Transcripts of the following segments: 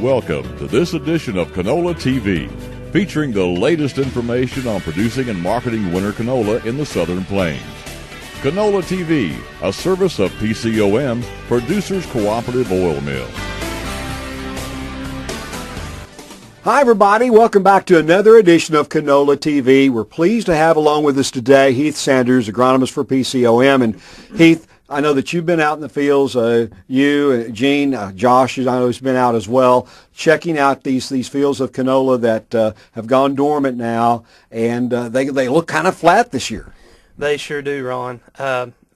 Welcome to this edition of Canola TV, featuring the latest information on producing and marketing winter canola in the Southern Plains. Canola TV, a service of PCOM, Producers Cooperative Oil Mill. Hi everybody, welcome back to another edition of Canola TV. We're pleased to have along with us today Heath Sanders, agronomist for PCOM. And Heath, I know that you've been out in the fields, you, Gene, Josh, I know has been out as well, checking out these fields of canola that have gone dormant now, and they look kind of flat this year. They sure do, Ron.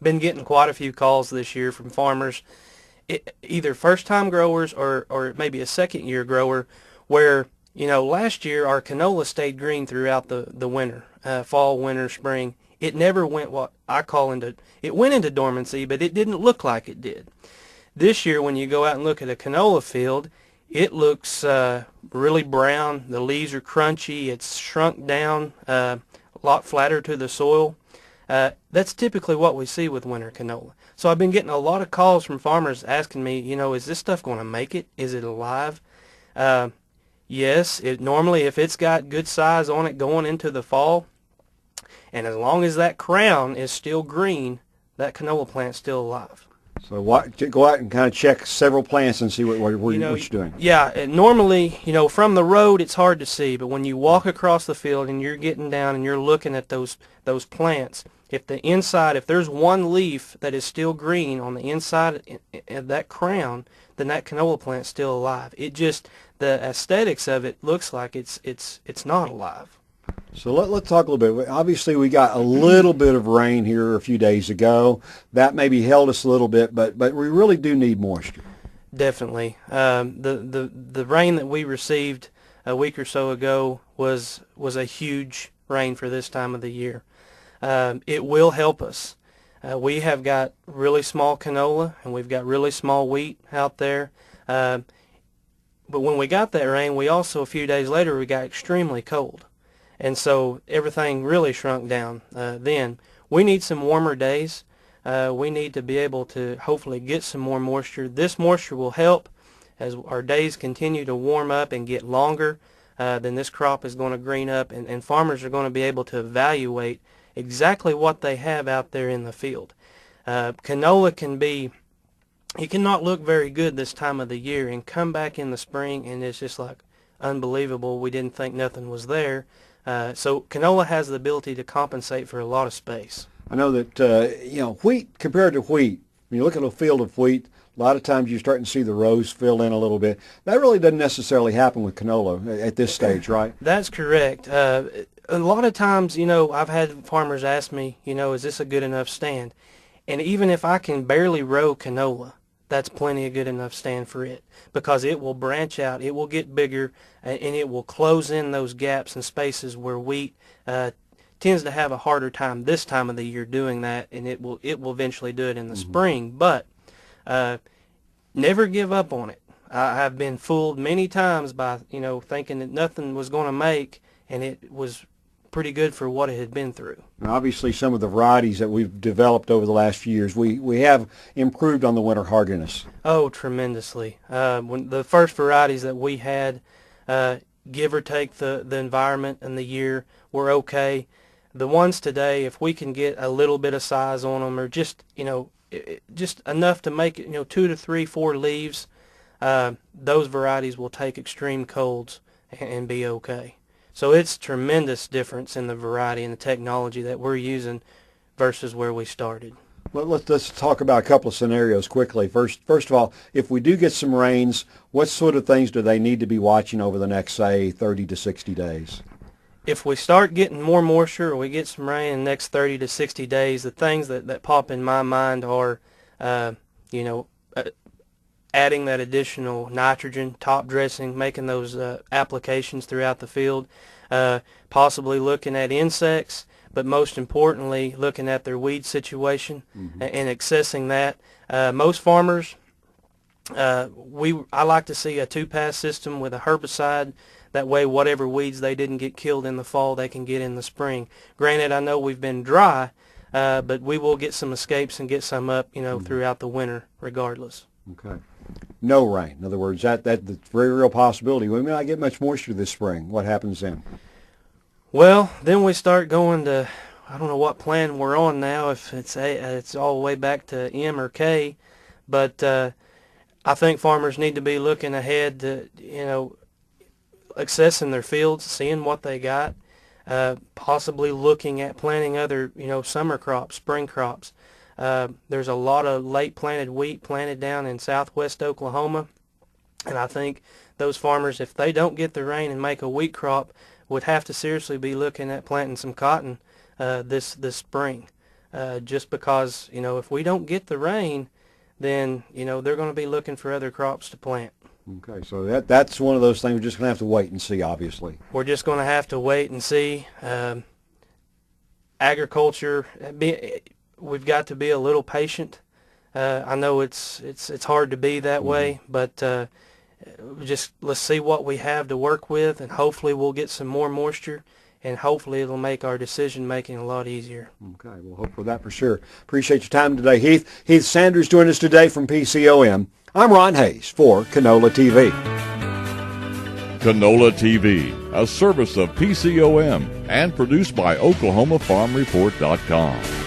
Been getting quite a few calls this year from farmers, either first-time growers or maybe a second-year grower, where, you know, last year our canola stayed green throughout the winter, fall, winter, spring. It never went what I call it went into dormancy, but it didn't look like it did. This year, when you go out and look at a canola field, it looks really brown. The leaves are crunchy. It's shrunk down, a lot flatter to the soil. That's typically what we see with winter canola. So I've been getting a lot of calls from farmers asking me, you know, is this stuff going to make it? Is it alive? Yes, normally if it's got good size on it going into the fall, and as long as that crown is still green, that canola plant's still alive. So go out and kind of check several plants and see what you're doing. Yeah, normally, you know, from the road it's hard to see, but when you walk across the field and you're getting down and you're looking at those plants, if there's one leaf that is still green on the inside of that crown, then that canola plant's still alive. The aesthetics of it looks like it's not alive. So let's talk a little bit. Obviously, we got a little bit of rain here a few days ago. That maybe held us a little bit, but we really do need moisture. Definitely. The rain that we received a week or so ago was a huge rain for this time of the year. It will help us. We have got really small canola and we've got really small wheat out there. But when we got that rain, we also, a few days later, we got extremely cold. And so everything really shrunk down then. We need some warmer days. We need to be able to hopefully get some more moisture. This moisture will help as our days continue to warm up and get longer. Then this crop is going to green up, and farmers are going to be able to evaluate exactly what they have out there in the field. Canola cannot look very good this time of the year and come back in the spring and it's just like unbelievable. We didn't think nothing was there. So canola has the ability to compensate for a lot of space. I know that wheat compared to wheat, when you look at a field of wheat, a lot of times you're starting to see the rows fill in a little bit. That really doesn't necessarily happen with canola at this stage, right? That's correct. A lot of times, you know, I've had farmers ask me, you know, is this a good enough stand? And even if I can barely row canola, that's plenty of good enough stand for it, because it will branch out, it will get bigger, and it will close in those gaps and spaces where wheat tends to have a harder time this time of the year doing that, and it will eventually do it in the spring. But never give up on it. I've been fooled many times by, you know, thinking that nothing was going to make, and it was pretty good for what it had been through. Now, obviously, some of the varieties that we've developed over the last few years, we have improved on the winter hardiness. Oh, tremendously. When the first varieties that we had, give or take the environment and the year, were okay. The ones today, if we can get a little bit of size on them, or just, you know, just enough to make it, you know, 2 to 3, 4 leaves, those varieties will take extreme colds and be okay. So it's tremendous difference in the variety and the technology that we're using versus where we started. Well, let's talk about a couple of scenarios quickly. First of all, if we do get some rains, what sort of things do they need to be watching over the next, say, 30 to 60 days? If we start getting more moisture or we get some rain in the next 30 to 60 days, the things that pop in my mind are, adding that additional nitrogen, top dressing, making those applications throughout the field, possibly looking at insects, but most importantly looking at their weed situation and accessing that. Most farmers, I like to see a 2-pass system with a herbicide. That way whatever weeds they didn't get killed in the fall, they can get in the spring. Granted, I know we've been dry, but we will get some escapes and get some up, you know, throughout the winter regardless. Okay. No rain. In other words, that's a very real possibility. We may not get much moisture this spring. What happens then? Well, then we start going to, I don't know what plan we're on now, if it's all the way back to M or K, but I think farmers need to be looking ahead to, accessing their fields, seeing what they got, possibly looking at planting other, summer crops, spring crops. There's a lot of late planted wheat planted down in southwest Oklahoma, and I think those farmers, if they don't get the rain and make a wheat crop, would have to seriously be looking at planting some cotton this spring, just because, if we don't get the rain, then they're going to be looking for other crops to plant. Okay, so that's one of those things we're just going to have to wait and see, obviously. We're just going to have to wait and see. Agriculture, we've got to be a little patient. I know it's hard to be that way, but just let's see what we have to work with, and hopefully we'll get some more moisture, and hopefully it'll make our decision making a lot easier. Okay, we'll hope for that for sure. Appreciate your time today, Heath. Heath Sanders joined us today from PCOM. I'm Ron Hayes for Canola TV. Canola TV, a service of PCOM and produced by OklahomaFarmReport.com.